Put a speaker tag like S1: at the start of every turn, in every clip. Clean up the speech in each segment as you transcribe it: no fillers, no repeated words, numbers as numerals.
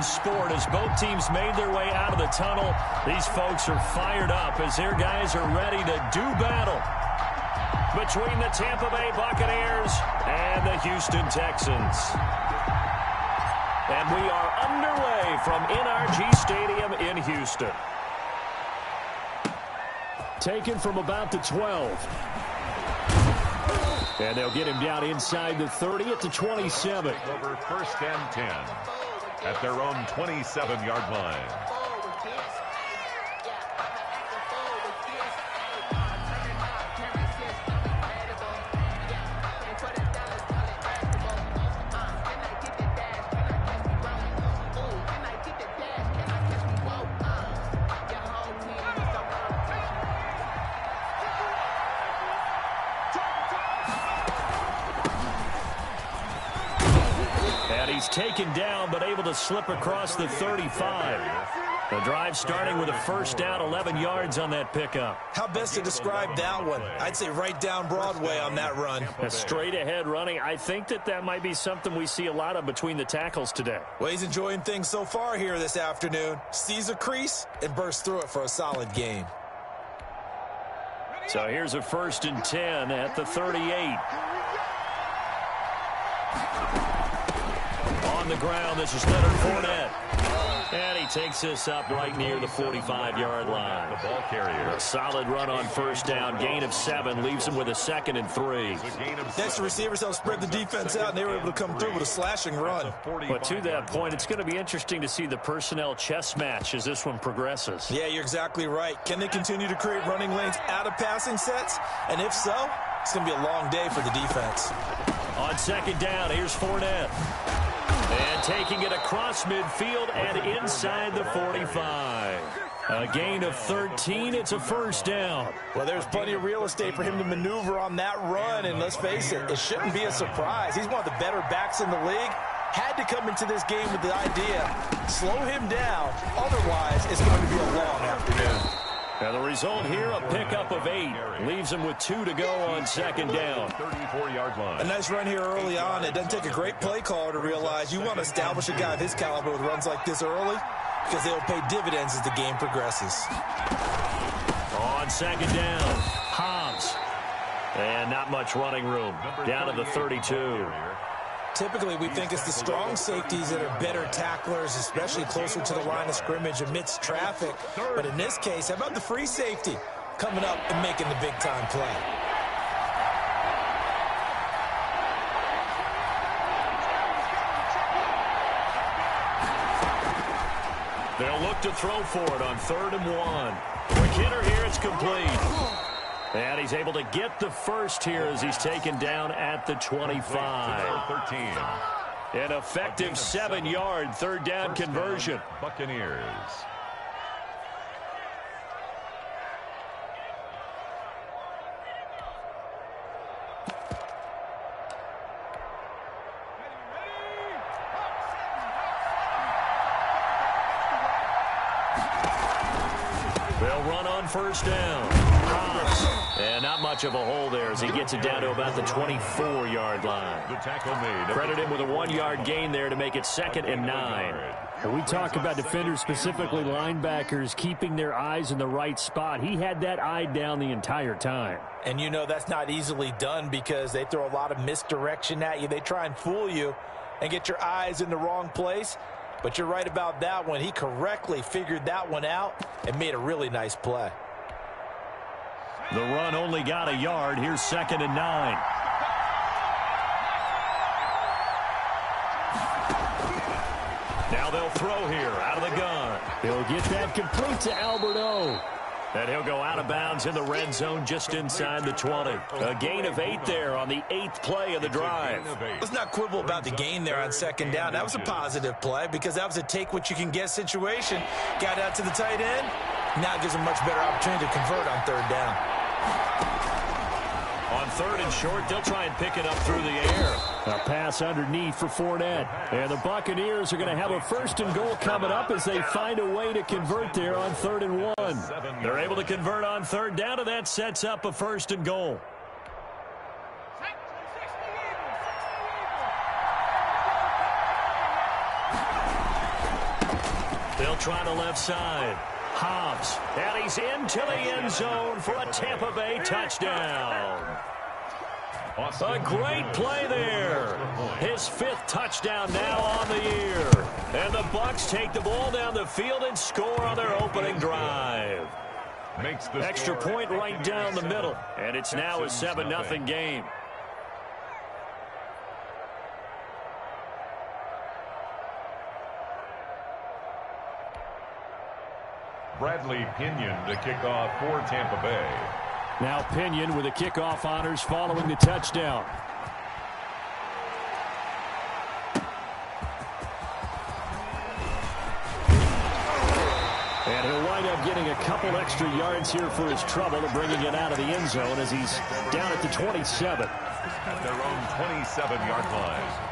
S1: sport as both teams made their way out of the tunnel. These folks are fired up as their guys are ready to do battle between the Tampa Bay Buccaneers and the Houston Texans. And we are underway from NRG Stadium in Houston. Taken from about the 12. And they'll get him down inside the 30 at the 27.
S2: Over 1st and 10 at their own 27-yard line.
S1: He's taken down, but able to slip across the 35. The drive starting with a first down, 11 yards on that pickup.
S3: How best to describe that one? I'd say right down Broadway on that run.
S1: A straight-ahead running. I think that might be something we see a lot of between the tackles today.
S3: Well, he's enjoying things so far here this afternoon. Sees a crease and bursts through it for a solid gain.
S1: So here's a 1st and 10 at the 38. On the ground, this is Leonard Fournette. And he takes this up right near the 45-yard line.
S2: The ball carrier.
S1: A solid run on first down. Gain of 7 leaves him with a 2nd and 3.
S3: Next, the receivers help spread the defense out, and they were able to come through with a slashing run.
S1: But to that point, it's going to be interesting to see the personnel chess match as this one progresses.
S3: Yeah, you're exactly right. Can they continue to create running lanes out of passing sets? And if so, it's going to be a long day for the defense.
S1: On 2nd down, here's Fournette. And taking it across midfield and inside the 45. A gain of 13. It's a first down.
S3: Well, there's plenty of real estate for him to maneuver on that run. And let's face it, it shouldn't be a surprise. He's one of the better backs in the league. Had to come into this game with the idea, slow him down. Otherwise, it's going to be a long afternoon.
S1: And the result here, a pickup of 8. Leaves him with 2 to go on 2nd down.
S2: 34-yard line.
S3: A nice run here early on. It doesn't take a great play caller to realize you want to establish a guy of his caliber with runs like this early because they'll pay dividends as the game progresses.
S1: On 2nd down, Hobbs. And not much running room. Down to the 32.
S3: Typically, we think it's the strong safeties that are better tacklers, especially closer to the line of scrimmage amidst traffic. But in this case, how about the free safety coming up and making the big-time play?
S1: They'll look to throw for it on 3rd and 1. McKinnon here, it's complete. And he's able to get the first here as he's taken down at the 25.
S2: 13.
S1: An effective 7-yard 3rd down conversion.
S2: Buccaneers.
S1: They'll run on first down. And not much of a hole there as he gets it down to about the 24-yard line.
S2: The tackle made.
S1: Credit him with a 1-yard gain there to make it 2nd and 9.
S4: And we talk about defenders, specifically linebackers, keeping their eyes in the right spot. He had that eye down the entire time.
S3: And you know that's not easily done because they throw a lot of misdirection at you. They try and fool you and get your eyes in the wrong place. But you're right about that one. He correctly figured that one out and made a really nice play.
S1: The run only got a yard. Here's 2nd and 9. Now they'll throw here out of the gun.
S4: He'll get that complete to Albert O.
S1: And he'll go out of bounds in the red zone just inside the 20. A gain of 8 there on the 8th play of the drive.
S3: Let's not quibble about the gain there on 2nd down. That was a positive play because that was a take-what-you-can-get situation. Got out to the tight end. Now gives a much better opportunity to convert on 3rd down.
S1: On 3rd and short, they'll try and pick it up through the air.
S4: A pass underneath for Fournette. And the Buccaneers are going to have a 1st and goal coming up as they find a way to convert there on 3rd and 1.
S1: They're able to convert on 3rd down, and that sets up a 1st and goal. They'll try the left side. Hobbs, and he's into the end zone for a Tampa Bay touchdown. A great play there. His 5th touchdown now on the year. And the Bucs take the ball down the field and score on their opening drive.
S2: Makes the
S1: extra point right down the middle. And it's now a 7-0 game.
S2: Bradley Pinion to kick off for Tampa Bay.
S4: Now Pinion with the kickoff honors following the touchdown. And he'll wind up getting a couple extra yards here for his trouble and bringing it out of the end zone as he's down at the 27.
S2: At their own 27-yard line.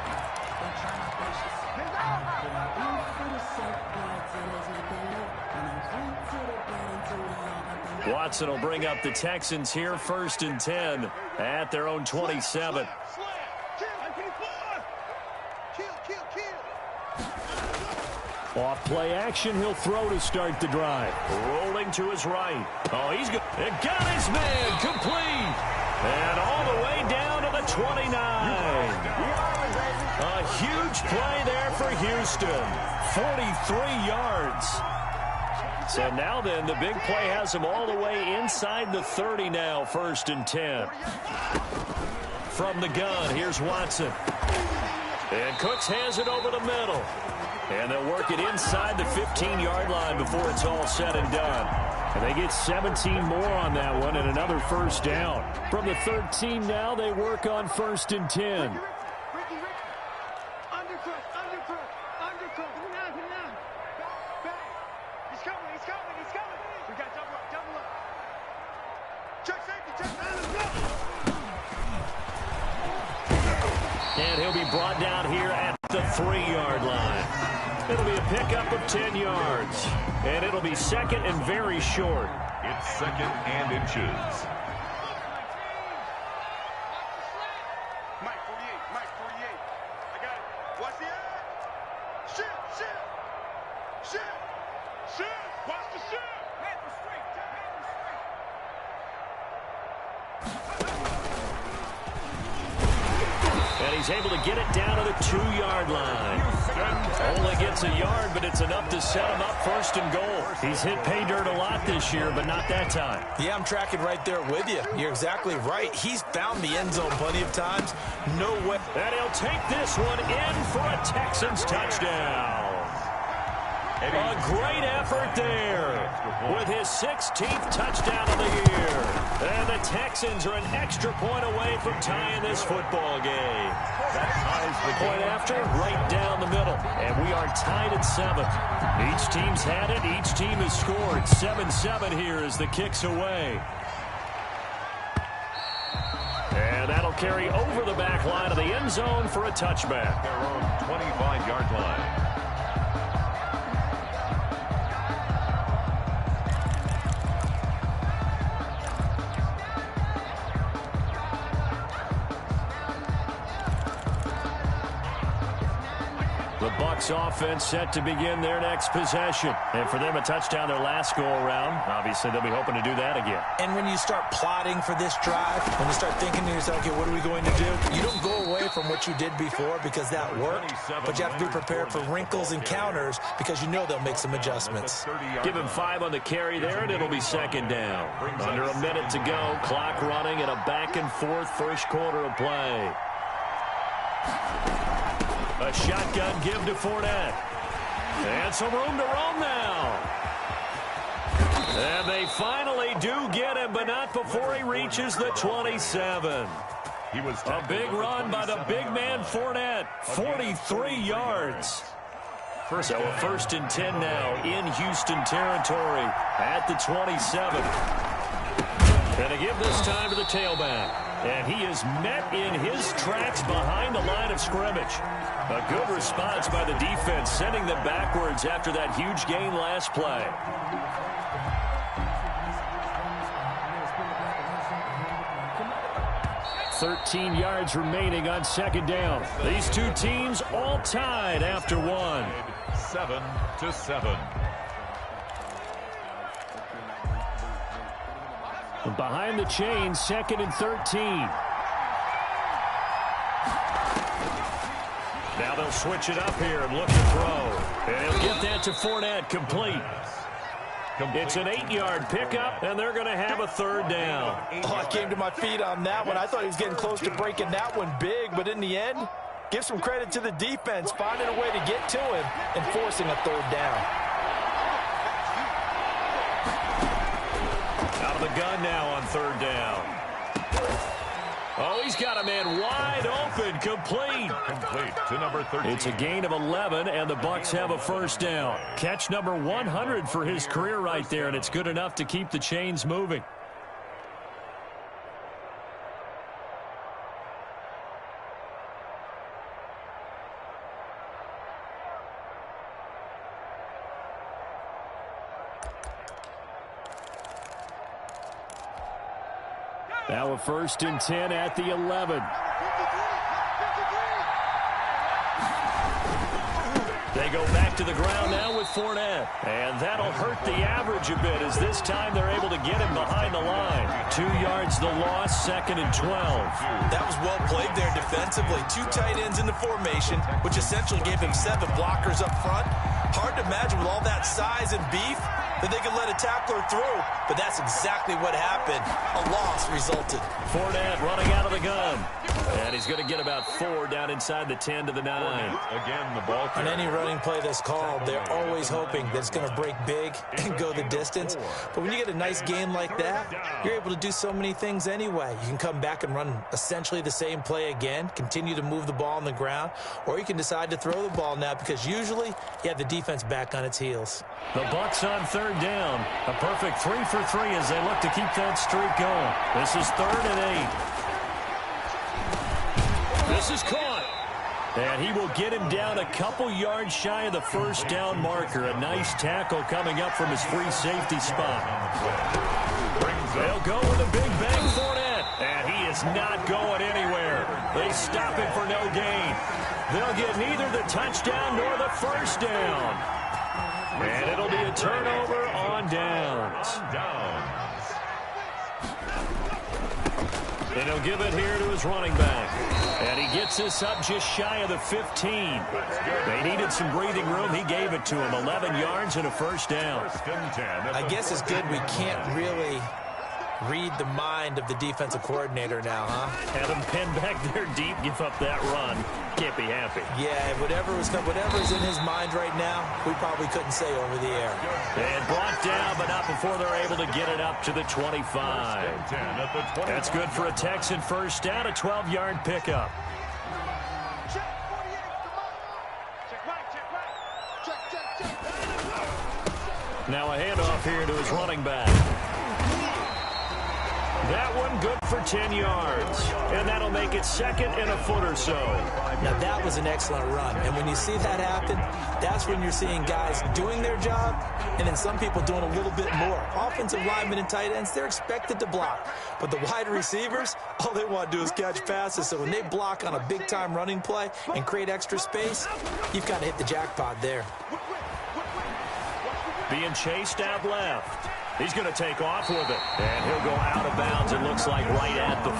S1: Watson will bring up the Texans here 1st and 10 at their own 27.
S4: Off play action, he'll throw to start the drive.
S1: Rolling to his right. Oh, he's good. It got his man complete. And all the way down to the 29. A huge play there for Houston. 43 yards. So now then, the big play has him all the way inside the 30 now, 1st and 10. From the gun, here's Watson. And Cooks has it over the middle. And they'll work it inside the 15-yard line before it's all said and done.
S4: And they get 17 more on that one and another 1st down. From the 13 now, they work on 1st and 10.
S1: And he'll be brought down here at the 3-yard line. It'll be a pickup of 10 yards. And it'll be 2nd and very short.
S2: It's 2nd and inches.
S5: Mike 48, Mike 48. I got it. Watch the eye. Shit. Watch the shit. Hand the straight.
S1: And he's able to get it down to the 2-yard line. Only gets a yard, but it's enough to set him up 1st and goal. He's hit pay dirt a lot this year, but not that time.
S3: Yeah, I'm tracking right there with you. You're exactly right. He's found the end zone plenty of times. No way.
S1: And he'll take this one in for a Texans touchdown. A great effort there with his 16th touchdown of the year. And the Texans are an extra point away from tying this football game.
S2: That ties the
S1: Point after, right down the middle. And we are tied at 7. Each team's had it. Each team has scored. 7-7 here as the kick's away. And that'll carry over the back line of the end zone for a touchback.
S2: Their own 25-yard line.
S1: The Bucs offense set to begin their next possession. And for them, a touchdown their last go-around. Obviously, they'll be hoping to do that again.
S3: And when you start plotting for this drive, when you start thinking to yourself, okay, what are we going to do? You don't go away from what you did before because that worked, but you have to be prepared for wrinkles and counters because you know they'll make some adjustments.
S1: Give him 5 on the carry there, and it'll be 2nd down. Under a minute to go, clock running, and a back-and-forth first quarter of play. A shotgun give to Fournette. And some room to roam now. And they finally do get him, but not before he reaches the 27. A big run by the big man Fournette. 43 yards. So a 1st and 10 now in Houston territory at the 27. And to give this time to the tailback. And he is met in his tracks behind the line of scrimmage. A good response by the defense, sending them backwards after that huge gain last play.
S4: $13 yards remaining on 2nd down.
S1: These two teams all tied after one.
S2: 7-7.
S4: Behind the chains, 2nd and 13.
S1: Now they'll switch it up here and look to throw. And he'll get that to Fournette, complete. It's an 8-yard pickup, and they're going to have a 3rd down.
S3: Oh, I came to my feet on that one. I thought he was getting close to breaking that one big, but in the end, give some credit to the defense, finding a way to get to him and forcing a 3rd down.
S1: Out of the gun now on 3rd down. Oh, he's got a man wide open, complete.
S2: Complete to number 13.
S1: It's a gain of 11, and the Bucs have a 1st down. Catch number 100 for his career right there, and it's good enough to keep the chains moving.
S4: Now a 1st and 10 at the 11.
S1: They go back to the ground now with Fournette. And that'll hurt the average a bit as this time they're able to get him behind the line. 2 yards the loss, 2nd and 12.
S3: That was well played there defensively. 2 tight ends in the formation, which essentially gave him 7 blockers up front. Hard to imagine with all that size and beef that they could let a tackler through, but that's exactly what happened. A loss resulted.
S1: Fournette running out of the gun. And he's going to get about 4 down inside the 10 to the 9.
S2: Again, the ball
S3: On any running play that's called, they're always hoping that it's going to break big and go the distance. But when you get a nice gain like that, you're able to do so many things anyway. You can come back and run essentially the same play again, continue to move the ball on the ground, or you can decide to throw the ball now because usually you have the defense back on its heels.
S1: The Bucs on 3rd down. A perfect 3 for 3 as they look to keep that streak going. This is 3rd and 8. This is caught. And he will get him down a couple yards shy of the 1st down marker. A nice tackle coming up from his free safety spot. They'll go with a big bang Fournette. And he is not going anywhere. They stop him for no gain. They'll get neither the touchdown nor the 1st down. And it'll be a turnover on downs. And he'll give it here to his running back. And he gets this up just shy of the 15. They needed some breathing room. He gave it to him. 11 yards and a 1st down.
S3: I guess it's good we can't really read the mind of the defensive coordinator now, huh?
S1: Have him pinned back there deep, give up that run. Can't be happy.
S3: Yeah, whatever's in his mind right now, we probably couldn't say over the air.
S1: And brought down, but not before they're able to get it up to the 25. That's good for a Texan 1st down, a 12-yard pickup. Now a handoff here to his running back. That one good for 10 yards. And that'll make it 2nd and a foot or so.
S3: Now that was an excellent run. And when you see that happen, that's when you're seeing guys doing their job and then some people doing a little bit more. Offensive linemen and tight ends, they're expected to block. But the wide receivers, all they want to do is catch passes. So when they block on a big-time running play and create extra space, you've got to hit the jackpot there.
S1: Being chased out left. He's going to take off with it. And he'll go out of bounds, it looks like, right at the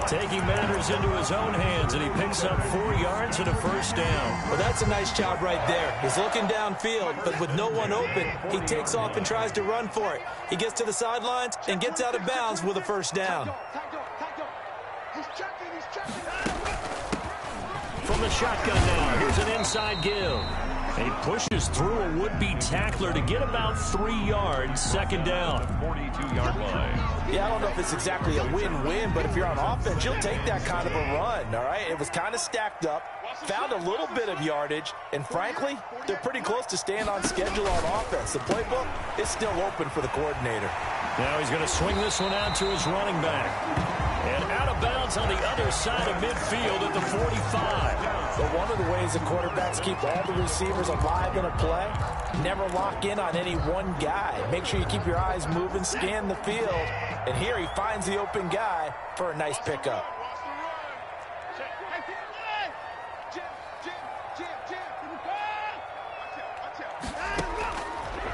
S1: 40. Taking matters into his own hands, and he picks up 4 yards and a 1st down.
S3: Well, that's a nice job right there. He's looking downfield, but with no one open, he takes off and tries to run for it. He gets to the sidelines and gets out of bounds with a 1st down.
S1: From the shotgun now, here's an inside give. He pushes through a would-be tackler to get about 3 yards, 2nd down.
S2: 42-yard line.
S3: Yeah, I don't know if it's exactly a win-win, but if you're on offense, you'll take that kind of a run, all right? It was kind of stacked up, found a little bit of yardage, and frankly, they're pretty close to staying on schedule on offense. The playbook is still open for the coordinator.
S1: Now he's going to swing this one out to his running back. And out of bounds on the other side of midfield at the 45.
S3: But one of the ways the quarterbacks keep all the receivers alive in a play, never lock in on any one guy. Make sure you keep your eyes moving, scan the field. And here he finds the open guy for a nice pickup.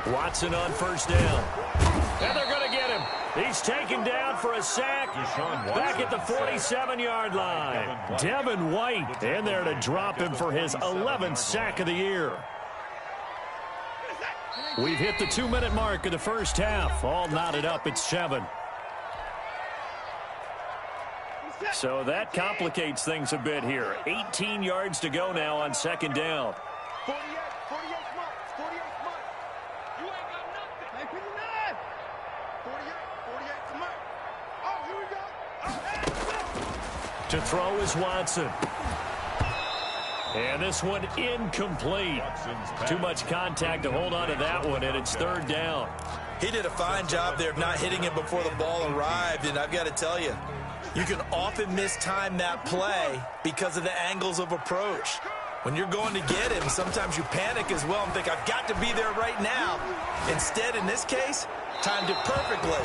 S1: Watson on first down. And they're going to get him. He's taken down for a sack back at the 47-yard line. Devin White in there to drop him for his 11th sack of the year. We've hit the 2-minute mark of the first half. All knotted up at 7. So that complicates things a bit here. 18 yards to go now on second down.
S5: 48 smart. 48 smart. You ain't got nothing. Hey, 59. 48 smart. Oh, here we go. Oh,
S1: To throw is Watson. And this one incomplete. Too much contact to hold on to that one, and it's third down.
S3: He did a fine job there of not hitting him before the ball arrived, and I've got to tell you, you can often mistime that play because of the angles of approach. When you're going to get him, sometimes you panic as well and think, I've got to be there right now. Instead, in this case, timed it perfectly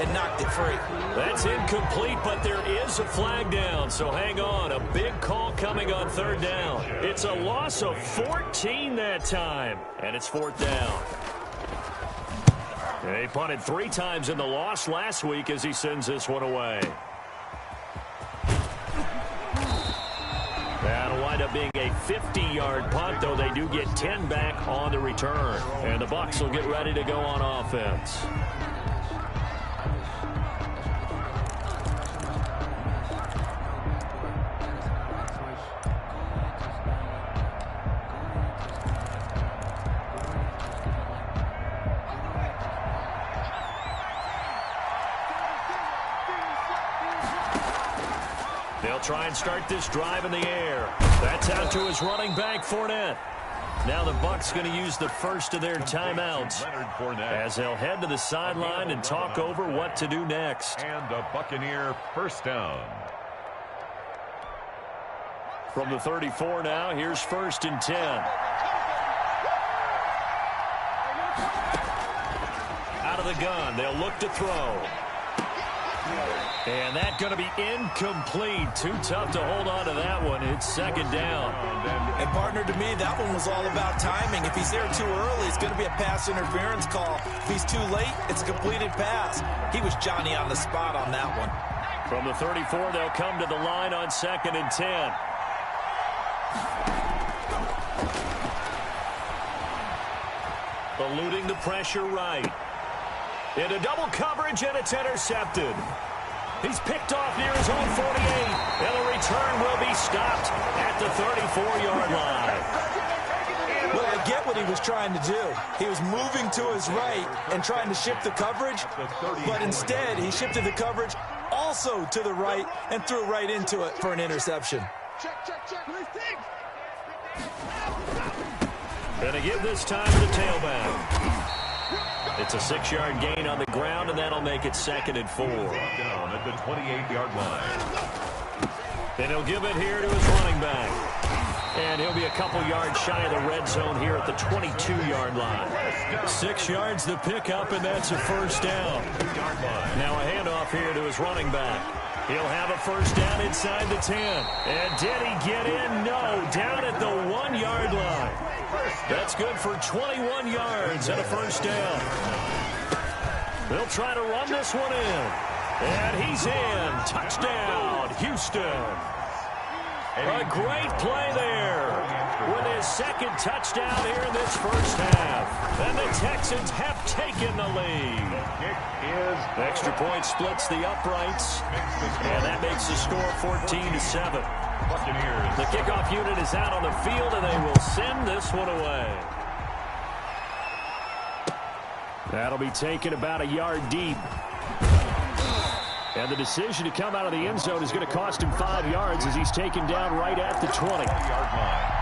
S3: and knocked it free.
S1: That's incomplete, but there is a flag down, so hang on. A big call coming on third down. It's a loss of 14 that time, and it's fourth down. And he punted 3 times in the loss last week as he sends this one away. That'll wind up being a 50-yard punt, though they do get 10 back on the return. And the Bucs will get ready to go on offense. They'll try and start this drive in the air. That's out to his running back, Fournette. Now the Bucs going to use the first of their timeouts as they'll head to the sideline and talk over what to do next.
S2: And a Buccaneer first down.
S1: From the 34 now, here's 1st and 10. Out of the gun, they'll look to throw. And that's going to be incomplete. Too tough to hold on to that one. It's second down.
S3: And partner, to me, that one was all about timing. If he's there too early, it's going to be a pass interference call. If he's too late, it's a completed pass. He was Johnny on the spot on that one.
S1: From the 34, they'll come to the line on 2nd and 10. Eluding the pressure right. Into double coverage, and it's intercepted. He's picked off near his own 48, and the return will be stopped at the 34-yard line.
S3: Well, I get what he was trying to do. He was moving to his right and trying to shift the coverage, but instead he shifted the coverage also to the right and threw right into it for an interception.
S1: Going to give this time to the tailback. It's a 6-yard gain on the ground, and that'll make it 2nd and 4.
S2: Down at the 28-yard line.
S1: And he'll give it here to his running back. And he'll be a couple yards shy of the red zone here at the 22-yard line. 6 yards the pickup, and that's a first down. Now a handoff here to his running back. He'll have a first down inside the 10. And did he get in? No, down at the 1-yard line. That's good for 21 yards and a first down. They'll try to run this one in. And he's in. Touchdown, Houston. A great play there with his 2nd touchdown here in this first half. And the Texans have taken the lead. Extra point splits the uprights. And that makes the score 14-7. The kickoff unit is out on the field, and they will send this one away. That'll be taken about a yard deep. And the decision to come out of the end zone is going to cost him 5 yards as he's taken down right at the 20-yard line.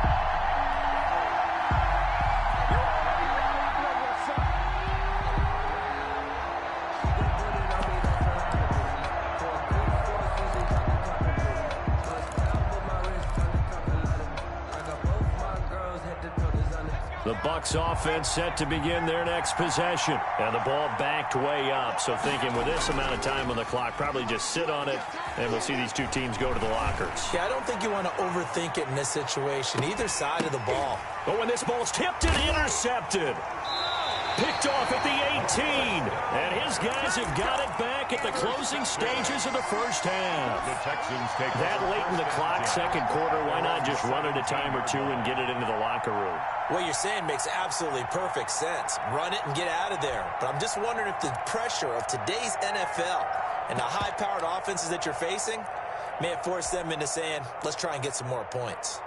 S1: The Bucs offense set to begin their next possession. And the ball backed way up. So thinking with this amount of time on the clock, probably just sit on it, and we'll see these two teams go to the lockers.
S3: Yeah, I don't think you want to overthink it in this situation, either side of the ball.
S1: But when this ball's tipped and intercepted.
S4: Picked off at the 18. And his guys have got it back at the closing stages of the first half.
S2: The Texans take
S4: That late in the clock, second quarter, why not just run it a time or two and get it into the locker room?
S3: What you're saying makes absolutely perfect sense. Run it and get out of there. But I'm just wondering if the pressure of today's NFL and the high-powered offenses that you're facing may have forced them into saying, let's try and get some more points.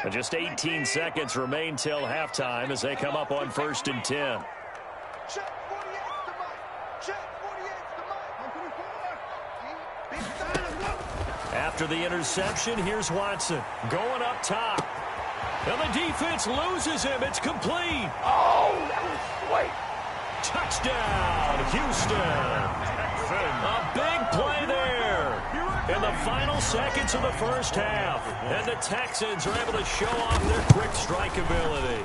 S4: And just 18 seconds remain till halftime as they come up on 1st and 10.
S5: Check 48's the mic. Check 48's the mic.
S4: After the interception, here's Watson going up top. And the defense loses him. It's complete.
S5: Oh, that was sweet.
S4: Touchdown, Houston. A big play there in the final seconds of the first half. And the Texans are able to show off their quick strike ability.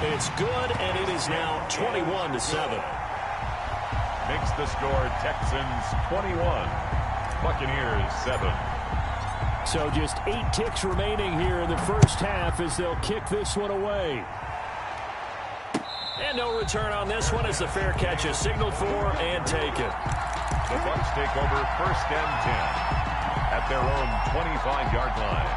S4: It's good, and it is now 21-7.
S2: Makes the score Texans 21, Buccaneers 7.
S4: So just 8 ticks remaining here in the first half as they'll kick this one away. And no return on this one as the fair catch is signaled for and taken.
S2: The Bucs take over 1st and 10 at their own 25-yard line.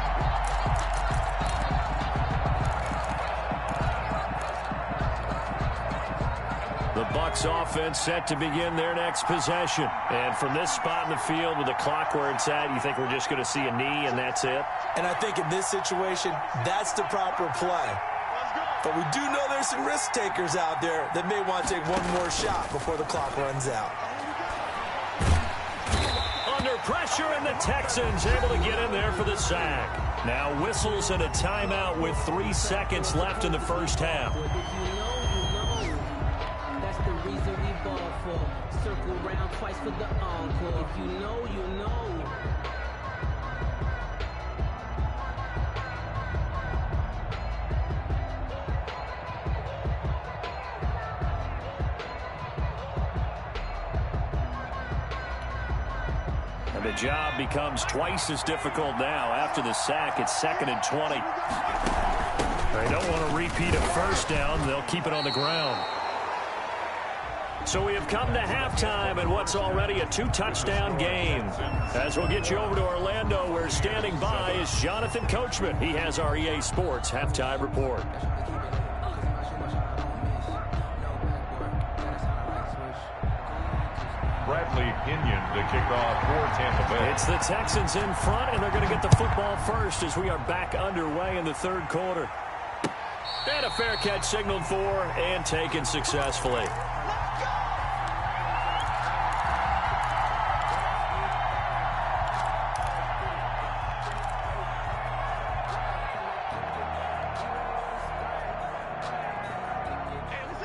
S4: The Bucs offense set to begin their next possession. And from this spot in the field with the clock where it's at, you think we're just going to see a knee and that's it?
S3: And I think in this situation, that's the proper play. But we do know there's some risk takers out there that may want to take one more shot before the clock runs out.
S4: Under pressure, and the Texans able to get in there for the sack. Now whistles and a timeout with 3 seconds left in the first half.
S6: That's the reason we ball for. Circle round twice for the encore. If you know, you know.
S4: The job becomes twice as difficult now. After the sack, it's 2nd and 20. They don't want to repeat a first down. They'll keep it on the ground. So we have come to halftime in what's already a 2-touchdown game. As we'll get you over to Orlando, where standing by is Jonathan Coachman. He has our EA Sports halftime report.
S2: Bradley Pinion to kick off for Tampa Bay.
S4: It's the Texans in front, and they're going to get the football first as we are back underway in the third quarter. And a fair catch signaled for and taken successfully.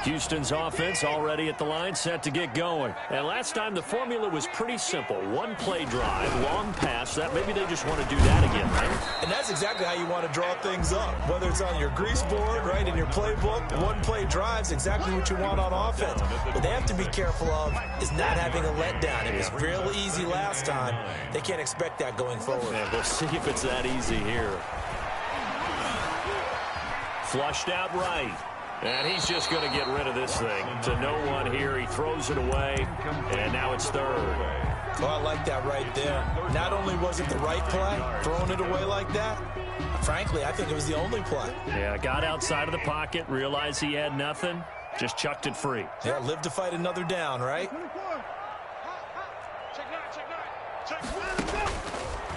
S4: Houston's offense already at the line, set to get going. And last time the formula was pretty simple. One play drive, long pass. That maybe they just want to do that again, right?
S3: And that's exactly how you want to draw things up. Whether it's on your grease board, right, in your playbook, one play drive's exactly what you want on offense. What they have to be careful of is not having a letdown. It was real easy last time. They can't expect that going forward.
S4: And we'll see if it's that easy here. Flushed out right. And he's just going to get rid of this thing. To no one here. He throws it away. And now it's third.
S3: Oh, I like that right there. Not only was it the right play, throwing it away like that, frankly, I think it was the only play.
S4: Yeah, got outside of the pocket, realized he had nothing, just chucked it free.
S3: Yeah, live to fight another down, right?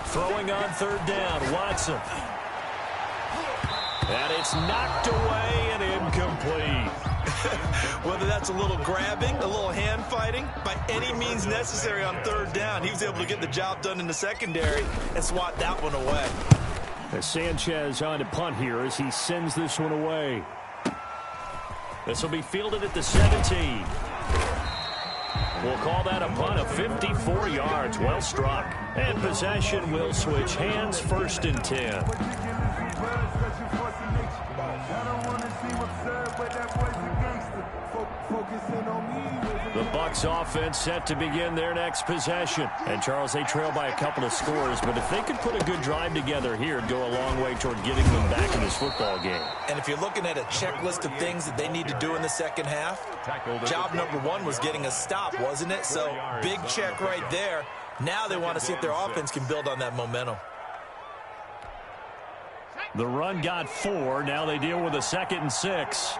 S4: Throwing on third down, Watson. And it's knocked away and incomplete.
S3: Whether that's a little grabbing, a little hand fighting, by any means necessary on third down, he was able to get the job done in the secondary and swat that one away.
S4: As Sanchez on to punt here as he sends this one away. This will be fielded at the 17. We'll call that a punt of 54 yards. Well struck. And possession will switch hands, 1st and 10.
S5: I don't want to see what's up, but that boy's a gangster. Focusing on me.
S1: The Bucs offense set to begin their next possession. And, Charles, they trail by a couple of scores, but if they could put a good drive together here, it'd go a long way toward getting them back in this football game.
S3: And if you're looking at a checklist of things that they need to do in the second half, job number one was getting a stop, wasn't it? So, big check right there. Now they want to see if their offense can build on that momentum.
S1: The run got 4. Now they deal with a 2nd and 6.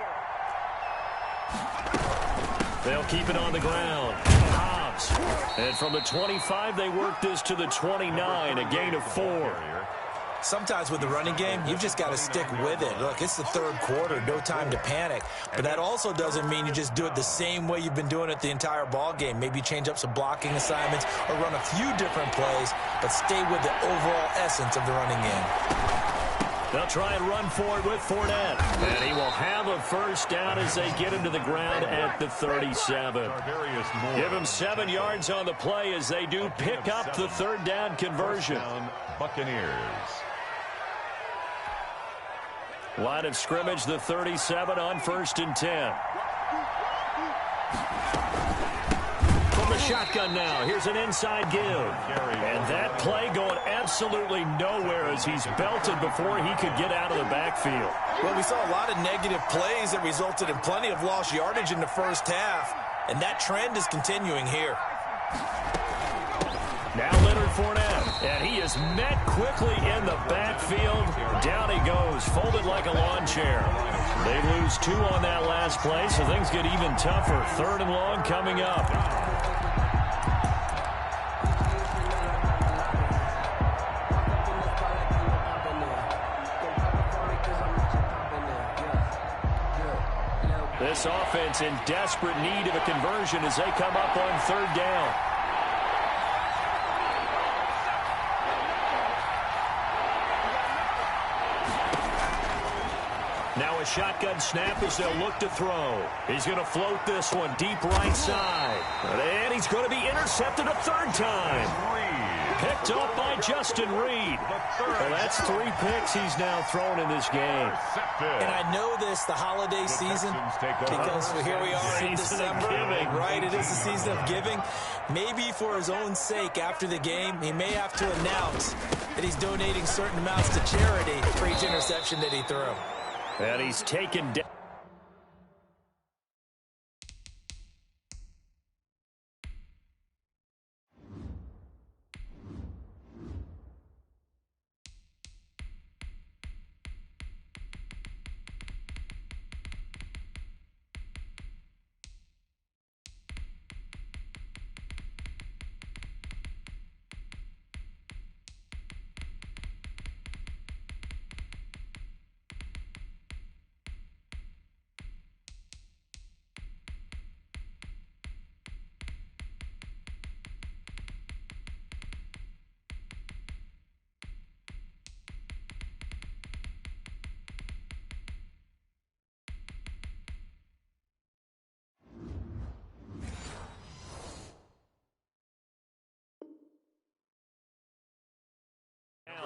S1: They'll keep it on the ground. Hobbs. And from the 25, they work this to the 29, a gain of 4.
S3: Sometimes with the running game, you've just got to stick with it. Look, it's the third quarter, no time to panic. But that also doesn't mean you just do it the same way you've been doing it the entire ball game. Maybe change up some blocking assignments or run a few different plays, but stay with the overall essence of the running game.
S1: They'll try and run for it with Fournette. And he will have a first down as they get him to the ground at the 37. Give him 7 yards on the play as they do pick up the third down conversion.
S2: Buccaneers.
S1: Line of scrimmage, the 37 on 1st and 10. From the shotgun now, here's an inside give. And that play going absolutely nowhere as he's belted before he could get out of the backfield.
S3: Well, we saw a lot of negative plays that resulted in plenty of lost yardage in the first half, and that trend is continuing here.
S1: Now Leonard Fournette, and he is met quickly in the backfield. Down he goes, folded like a lawn chair. They lose 2 on that last play, so things get even tougher. 3rd and long coming up. This offense in desperate need of a conversion as they come up on 3rd down. Now a shotgun snap as they'll look to throw. He's going to float this one deep right side. And he's going to be intercepted a 3rd time. Picked up by Justin Reed. Well, that's 3 picks he's now thrown in this game.
S3: And I know this, the holiday season, because here we are in December. Right, it is the season of giving. Maybe for his own sake after the game, he may have to announce that he's donating certain amounts to charity for each interception that he threw.
S1: And he's taken down.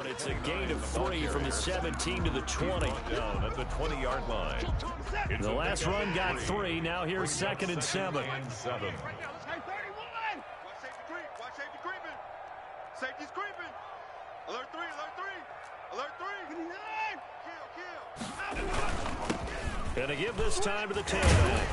S1: It's a gain of 3 from the 17 to the 20.
S2: Down at the 20-yard line.
S1: The last run got 3. Now here's 2nd and 7.
S5: Watch safety creeping. Safety's creeping. Alert 3, alert 3. Alert 3. Kill.
S1: Gonna give this time to the tailback.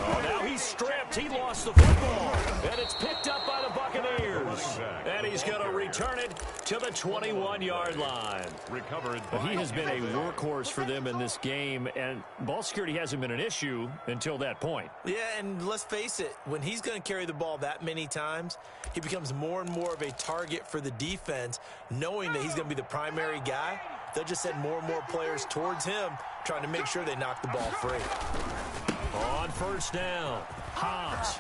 S1: Oh, now he's stripped. He lost the football. And it's picked up by the Buccaneers. And he's going to return it to the 21-yard line.
S2: Recovered.
S1: But he has been a workhorse for them in this game, and ball security hasn't been an issue until that point.
S3: Yeah, and let's face it, when he's going to carry the ball that many times, he becomes more and more of a target for the defense, knowing that he's going to be the primary guy. They'll just send more and more players towards him, trying to make sure they knock the ball free.
S1: On 1st down, Hobbs.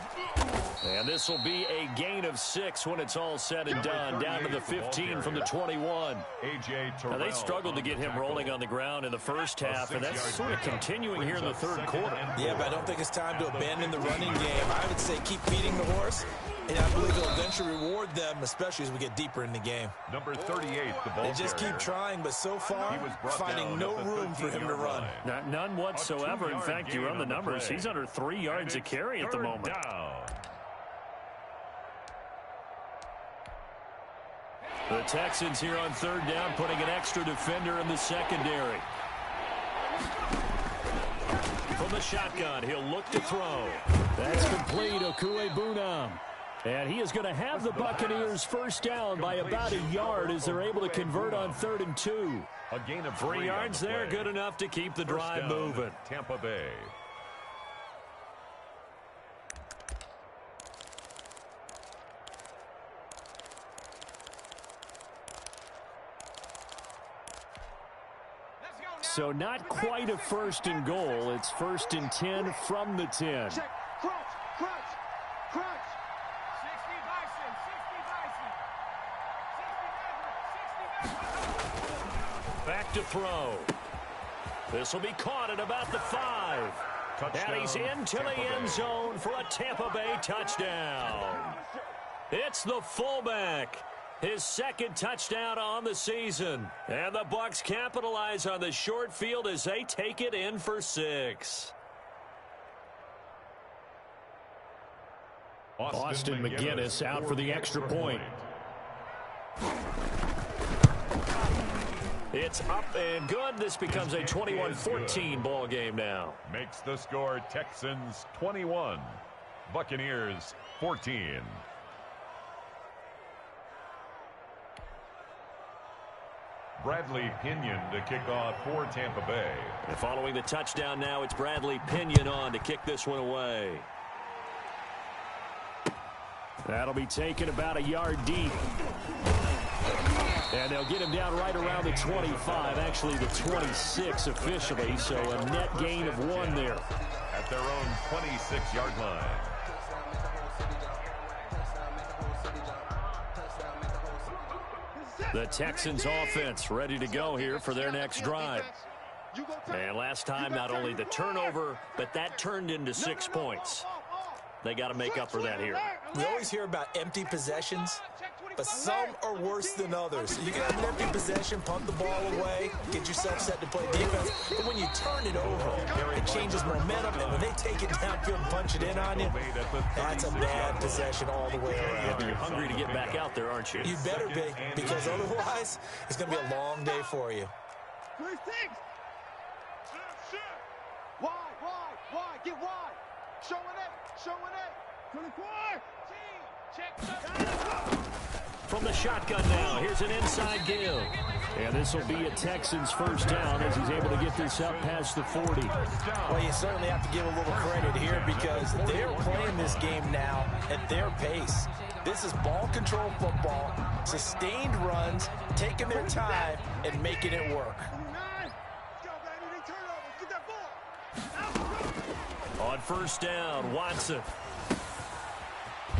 S1: And this will be a gain of 6 when it's all said and done. Down to the 15 from the 21. Now, they struggled to get him rolling on the ground in the first half, and that's sort of continuing here in the 3rd quarter.
S3: Yeah, but I don't think it's time to abandon the running game. I would say keep feeding the horse And I believe he'll eventually reward them, especially as we get deeper in the game.
S2: Number 38, the ball
S3: They just
S2: carrier.
S3: keep trying, but so far, finding no room for him to run.
S4: None whatsoever. In fact, you run the numbers. He's under 3 yards a carry at the moment.
S2: Down.
S1: The Texans here on 3rd down, putting an extra defender in the secondary. From the shotgun, he'll look to throw. That's complete, Okuegbunam. And he is going to have the Buccaneers first down by about a yard as they're able to convert on 3rd and 2.
S2: A gain of
S1: 3 yards there, good enough to keep the drive moving.
S2: Tampa Bay.
S1: So not quite a 1st and goal. It's 1st and 10 from the 10.
S5: Check. Crunch. 60 Bison.
S1: Back to throw. This will be caught at about the 5.
S2: Touchdown,
S1: And he's into the end zone for a Tampa Bay touchdown. It's the fullback. His 2nd touchdown on the season. And the Bucs capitalize on the short field as they take it in for 6. Austin McGinnis out for the extra point. It's up and good. This becomes a 21-14 ball game now.
S2: Makes the score Texans 21, Buccaneers 14. Bradley Pinion to kick off for Tampa Bay.
S1: And following the touchdown now, it's Bradley Pinion on to kick this one away. That'll be taken about a yard deep. And they'll get him down right around the 25, actually the 26 officially, so a net gain of 1 there.
S2: At their own 26-yard line.
S1: The Texans offense ready to go here for their next drive. And last time, not only the turnover, but that turned into 6 points. They got to make up for that here.
S3: We always hear about empty possessions, but some are worse than others. You can have an empty possession, punt the ball away, get yourself set to play defense, but when you turn it over, it changes momentum, and when they take it downfield and punch it in on you, that's a bad possession all the way around.
S1: You're hungry to get back out there, aren't you?
S3: You better be, because otherwise, it's going to be a long day for you.
S5: 36. Wide. Get wide. Showing it. 24. Check.
S1: From the shotgun now, here's an inside give. And this will be a Texans first down as he's able to get this up past the 40.
S3: Well, you certainly have to give a little credit here because they're playing this game now at their pace. This is ball control football, sustained runs, taking their time, and making it work.
S1: On first down, Watson.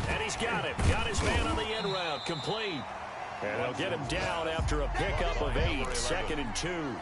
S1: And he's got him. Got his man on the end route. Complete. And they'll get him down after a pickup of 8. 2nd and 2.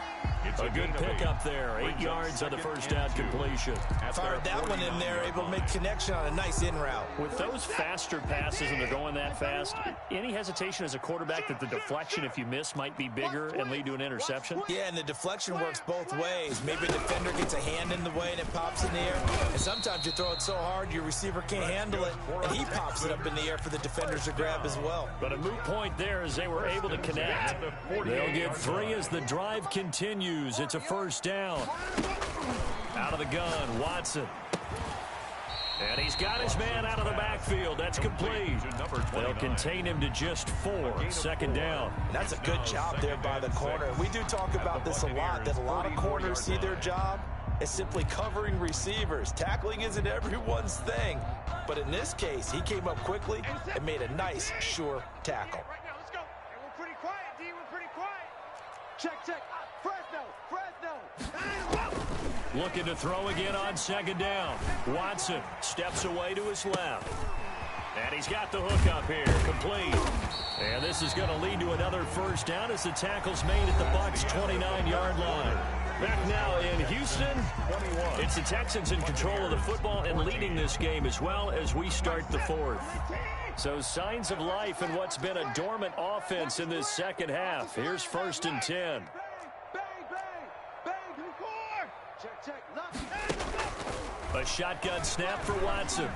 S1: A good pickup there. 8 yards on the first down completion.
S3: Fired that one in there, able to make connection on a nice in route.
S4: With those faster passes and they're going that fast, any hesitation as a quarterback that the deflection, if you miss, might be bigger and lead to an interception?
S3: Yeah, and the deflection works both ways. Maybe a defender gets a hand in the way and it pops in the air. And sometimes you throw it so hard your receiver can't handle it, and he pops it up in the air for the defenders to grab as well.
S1: But a moot point there as they were able to connect. They'll get 3 as the drive continues. It's a first down. Out of the gun, Watson. And he's got his man out of the backfield. That's complete. They'll contain him to just 4. 2nd down.
S3: That's a good job there by the corner. We do talk about this a lot, that a lot of corners see their job as simply covering receivers. Tackling isn't everyone's thing. But in this case, he came up quickly and made a nice, sure tackle.
S5: Right now, let's go. And we're pretty quiet, D. We're pretty quiet. Check. Fresno.
S1: Looking to throw again on 2nd down. Watson steps away to his left. And he's got the hook up here. Complete. And this is going to lead to another first down as the tackle's made at the Bucs' 29-yard line. Back now in Houston, it's the Texans in control of the football and leading this game as well as we start the 4th. So signs of life in what's been a dormant offense in this second half. Here's 1st and 10. A shotgun snap for Watson.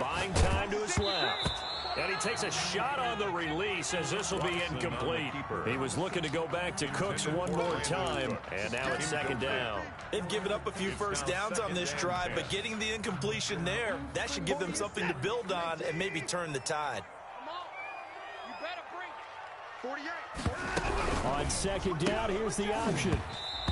S1: Buying time to his left. And he takes a shot on the release as this will be incomplete. He was looking to go back to Cooks one more time, and now it's 2nd down.
S3: They've given up a few first downs on this drive, but getting the incompletion there, that should give them something to build on and maybe turn the tide.
S1: On 2nd down, here's the option.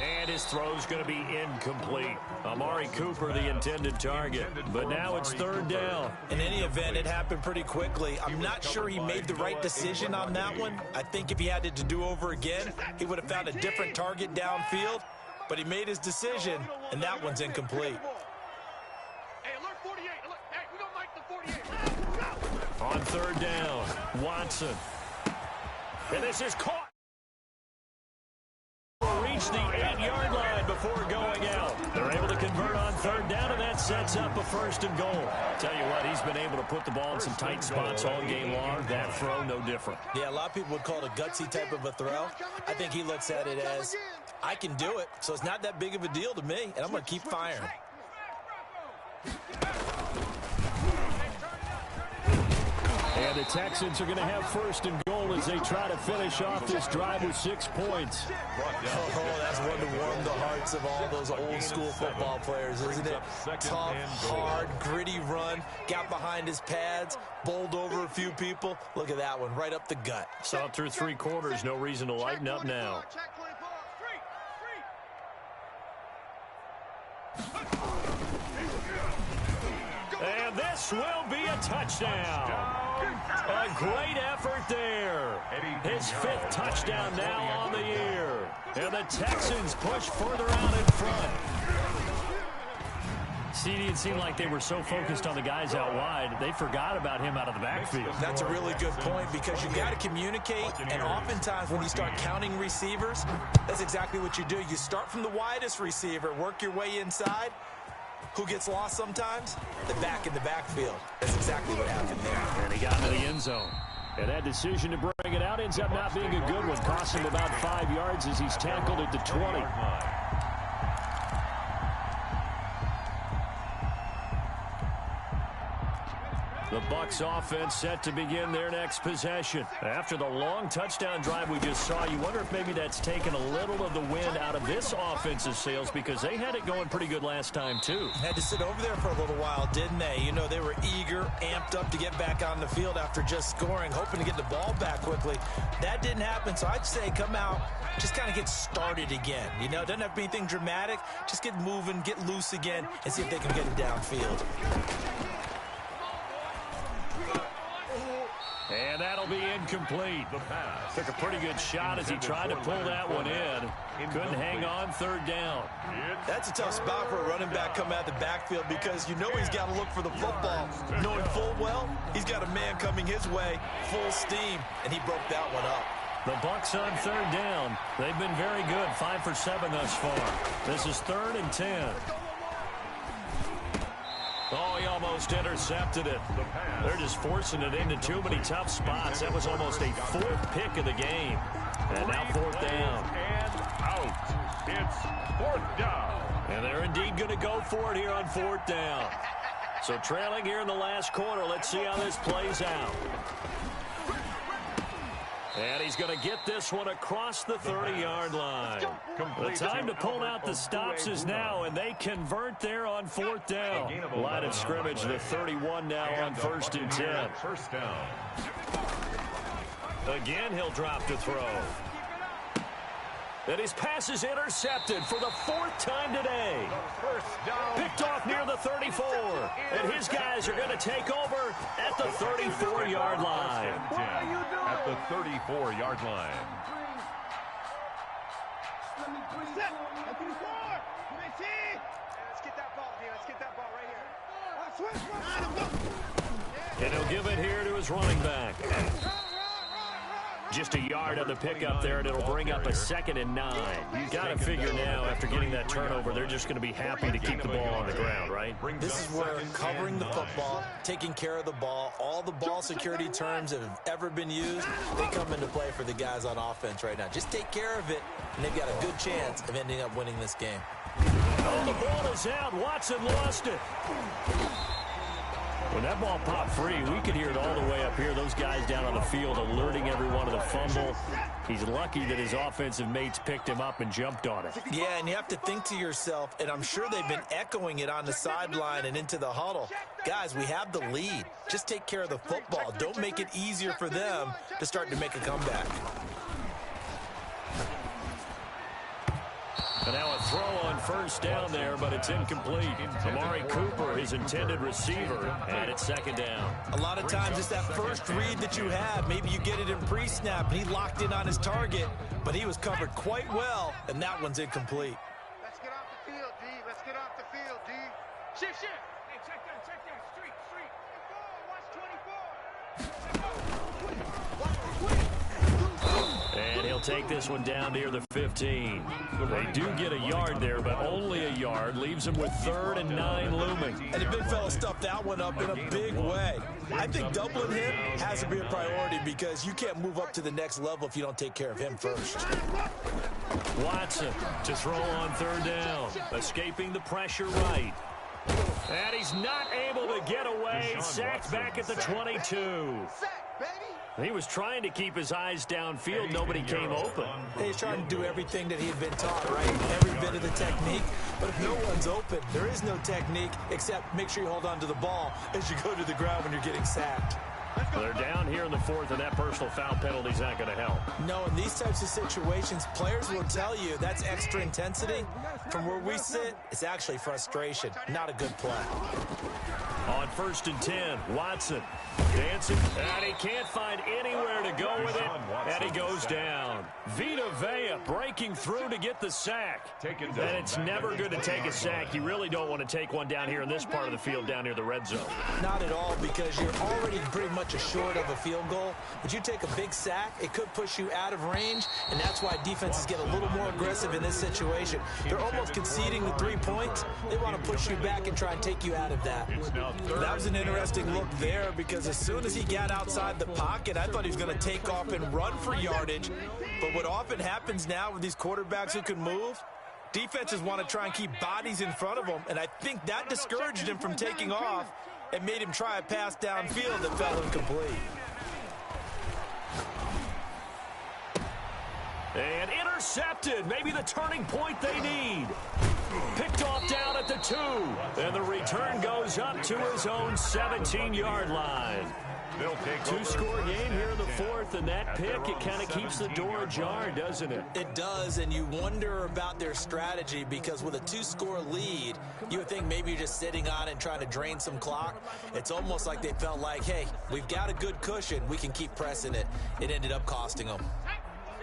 S1: And his throw's going to be incomplete. Amari Cooper, the intended target. But now it's 3rd down.
S3: In any event, it happened pretty quickly. I'm not sure he made the right decision on that one. I think if he had it to do over again, he would have found a different target downfield. But he made his decision, and that one's incomplete.
S1: On 3rd down, Watson. And this is caught. Reach the 8-yard line before going out. They're able to convert on 3rd down, and that sets up a 1st and goal. Tell you what, he's been able to put the ball in some tight spots all game long. That throw, no different.
S3: Yeah, a lot of people would call it a gutsy type of a throw. I think he looks at it as, I can do it, so it's not that big of a deal to me, and I'm going to keep firing.
S1: And the Texans are going to have 1st and goal as they try to finish off this drive with 6 points.
S3: Oh, that's one to warm the hearts of all those old-school football players, isn't it? Tough, hard, gritty run, got behind his pads, bowled over a few people. Look at that one, right up the gut.
S1: Saw it through 3 quarters, no reason to lighten up now. And this will be a touchdown. A great effort there. His 5th touchdown now on the year. And the Texans push further out in front. See, it seemed like they were so focused on the guys out wide, they forgot about him out of the backfield.
S3: That's a really good point because you've got to communicate, and oftentimes when you start counting receivers, that's exactly what you do. You start from the widest receiver, work your way inside. Who gets lost sometimes? The back in the backfield. That's exactly what happened there.
S1: And he got into the end zone. And that decision to bring it out ends up not being a good one. Cost him about 5 yards as he's tackled at the 20. The Bucs offense set to begin their next possession. After the long touchdown drive we just saw, you wonder if maybe that's taken a little of the wind out of this offense's sails because they had it going pretty good last time too.
S3: Had to sit over there for a little while, didn't they? You know, they were eager, amped up to get back on the field after just scoring, hoping to get the ball back quickly. That didn't happen, so I'd say come out, just kind of get started again. You know, it doesn't have to be anything dramatic. Just get moving, get loose again, and see if they can get it downfield.
S1: And that'll be incomplete. The pass. Took a pretty good shot as he tried to pull that one in. Couldn't hang on 3rd down.
S3: That's a tough spot for a running back coming out the backfield because you know he's got to look for the football. Knowing full well, he's got a man coming his way, full steam, and he broke that one up.
S1: The Bucs on 3rd down. They've been very good, 5 for 7 thus far. This is 3rd and 10. Oh, he almost intercepted it. They're just forcing it into too many tough spots. That was almost a 4th pick of the game. And now 4th down.
S2: And out. It's 4th down.
S1: And they're indeed going to go for it here on 4th down. So trailing here in the last quarter. Let's see how this plays out. And he's going to get this one across the 30-yard line. The time to pull out the stops is now, and they convert there on 4th down. Line of scrimmage, the 31 now on 1st and 10.
S2: First down.
S1: Again, he'll drop to throw. And his pass is intercepted for the 4th time today. Picked off near the 34. And his guys are going to take over at the 34-yard line.
S2: At the 34-yard line.
S5: Let's get that ball here. Let's get that ball right here.
S1: And he'll give it here to his running back. Just a yard on the pickup there, and it'll bring up a 2nd and 9. You've got to figure now, after getting that turnover, they're just going to be happy to keep the ball on the ground, right?
S4: right?
S3: This is where covering the football, taking care of the ball, all the ball security terms that have ever been used, they come into play for the guys on offense right now. Just take care of it, and they've got a good chance of ending up winning this game.
S1: Oh, the ball is out. Watson lost it. When that ball popped free, we could hear it all the way up here. Those guys down on the field alerting everyone of the fumble. He's lucky that his offensive mates picked him up and jumped on it.
S3: Yeah, and you have to think to yourself, and I'm sure they've been echoing it on the sideline and into the huddle. Guys, we have the lead. Just take care of the football. Don't make it easier for them to start to make a comeback.
S1: And now a throw on first down there, but it's incomplete. Amari Cooper, his intended receiver, and it's second down.
S3: A lot of times it's that first read that you have. Maybe you get it in pre-snap, and he locked in on his target, but he was covered quite well, and that one's incomplete.
S5: Let's get off the field, D. Let's get off the field, D. Shift. Hey, check that. Street. Watch 24.
S1: And he'll take this one down near the 15. They do get a yard there, but only a yard. Leaves him with 3rd and 9 looming.
S3: And the big fella stuffed that one up in a big way. I think doubling him has to be a priority because you can't move up to the next level if you don't take care of him first.
S1: Watson to throw on 3rd down. Escaping the pressure right. And he's not able to get away. Sacked back at the 22. He was trying to keep his eyes downfield. Nobody came open.
S3: He's trying to do everything that he had been taught, right? Every bit of the technique. But if no one's open, there is no technique except make sure you hold on to the ball as you go to the ground when you're getting sacked.
S1: They're down here in the 4th, and that personal foul penalty is not going to help.
S3: No, in these types of situations, players will tell you that's extra intensity. From where we sit, it's actually frustration, not a good play.
S1: On 1st and 10, Watson dancing, and he can't find anywhere to go with it, and he goes down. Vita Vea breaking through to get the sack. And it's never good to take a sack. You really don't want to take one down here in this part of the field, down near the red zone.
S3: Not at all, because you're already pretty much short of a field goal. But you take a big sack, it could push you out of range, and that's why defenses get a little more aggressive in this situation. They're almost conceding the 3 points. They want to push you back and try and take you out of that. That was an interesting look there because as soon as he got outside the pocket, I thought he was going to take off and run for yardage. But what often happens now with these quarterbacks who can move, defenses want to try and keep bodies in front of them, and I think that discouraged him from taking off and made him try a pass downfield that fell incomplete.
S1: And intercepted. Maybe the turning point they need. Picked off down at the 2. And the return goes up to his own 17-yard line. Two-score game here in the 4th, and that pick, it kind of keeps the door ajar, doesn't it?
S3: It does, and you wonder about their strategy because with a 2-score lead, you would think maybe you're just sitting on it and trying to drain some clock. It's almost like they felt like, hey, we've got a good cushion. We can keep pressing it. It ended up costing them.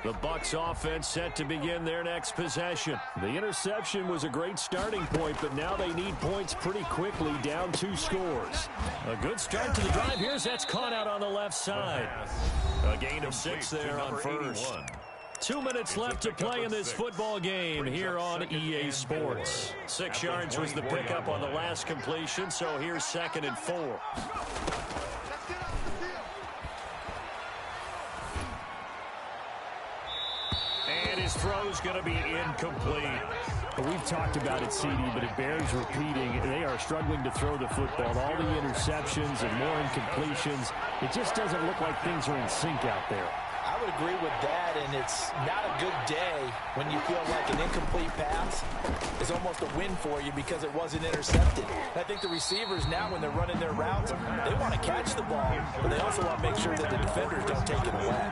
S1: The Bucs offense set to begin their next possession. The interception was a great starting point, but now they need points pretty quickly, down 2 scores. A good start to the drive. Here's that's caught out on the left side. A gain of 6 there on first. 2 minutes left to play in this football game here on EA Sports. 6 yards was the pickup on the last completion, so here's 2nd and 4. His throw's going to be incomplete.
S4: We've talked about it, CD, but it bears repeating. They are struggling to throw the football. All the interceptions and more incompletions. It just doesn't look like things are in sync out there.
S3: I would agree with that, and it's not a good day when you feel like an incomplete pass is almost a win for you because it wasn't intercepted. And I think the receivers now, when they're running their routes, they want to catch the ball, but they also want to make sure that the defenders don't take it away.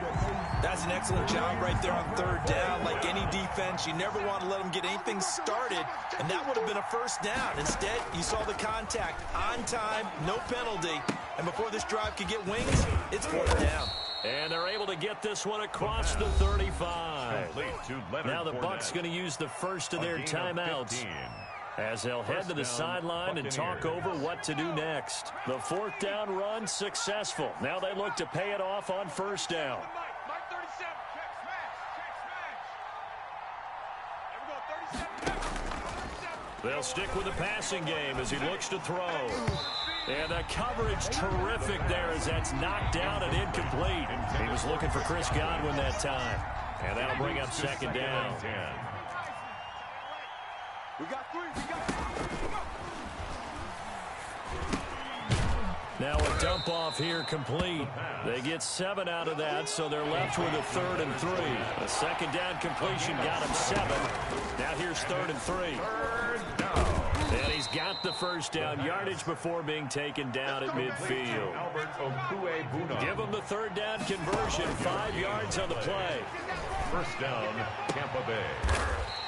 S3: That's an excellent job right there on 3rd down. Like any defense, you never want to let them get anything started, and that would have been a first down. Instead, you saw the contact on time, no penalty, and before this drive could get wings, it's 4th down.
S1: And they're able to get this one across the 35. Now the Bucs going to use the first of their timeouts as they'll head to the sideline and talk over what to do next. The 4th down run successful. Now they look to pay it off on 1st down. They'll stick with the passing game as he looks to throw. And the coverage terrific there as that's knocked down and incomplete. He was looking for Chris Godwin that time. And that'll bring up second down.
S5: We got 3. We got 3.
S1: Now a dump off here complete. They get 7 out of that, so they're left with a 3rd and 3. A second down completion got him 7. Now here's 3rd and 3.
S2: Third down.
S1: And he's got the first down yardage before being taken down at midfield. Give him the 3rd down conversion. 5 yards on the play.
S2: First down, Tampa Bay.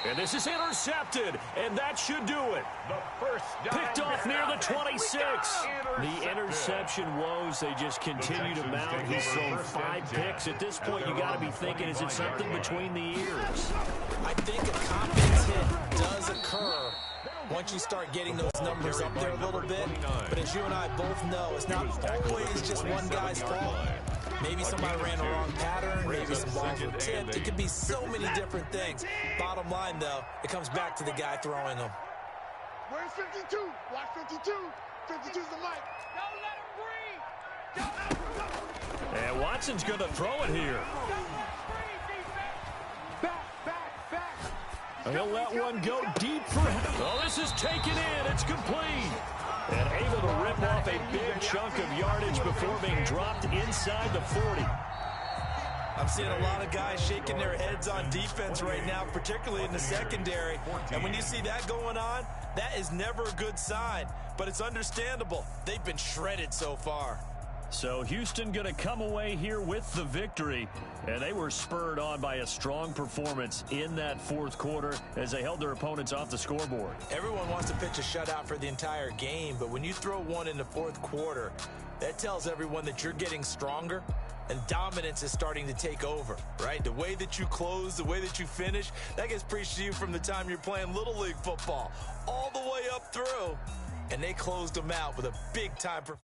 S1: And this is intercepted, and that should do it.
S2: The first down.
S1: Picked off near the 26. The interception woes, they just continue to mount. He's thrown 5 picks. At this point, you got to be thinking, is it something between the ears?
S3: I think a confidence hit does occur once you start getting those numbers up there a little bit. But as you and I both know, it's not always just one guy's fault. Maybe somebody ran the wrong pattern. Maybe some balls were tipped. It could be so many different things. Bottom line, though, it comes back to the guy throwing them.
S5: Where's 52? Watch 52. 52's the mic. Don't let him breathe. Don't let him breathe.
S1: And Watson's going to throw it here. He'll let one go deep for him. Oh, this is taken in. It's complete. And able to rip off a big chunk of yardage before being dropped inside the 40.
S3: I'm seeing a lot of guys shaking their heads on defense right now, particularly in the secondary. And when you see that going on, that is never a good sign. But it's understandable. They've been shredded so far.
S1: So Houston going to come away here with the victory. And they were spurred on by a strong performance in that 4th quarter as they held their opponents off the scoreboard.
S3: Everyone wants to pitch a shutout for the entire game, but when you throw one in the 4th quarter, that tells everyone that you're getting stronger and dominance is starting to take over, right? The way that you close, the way that you finish, that gets preached to you from the time you're playing Little League football all the way up through. And they closed them out with a big-time performance.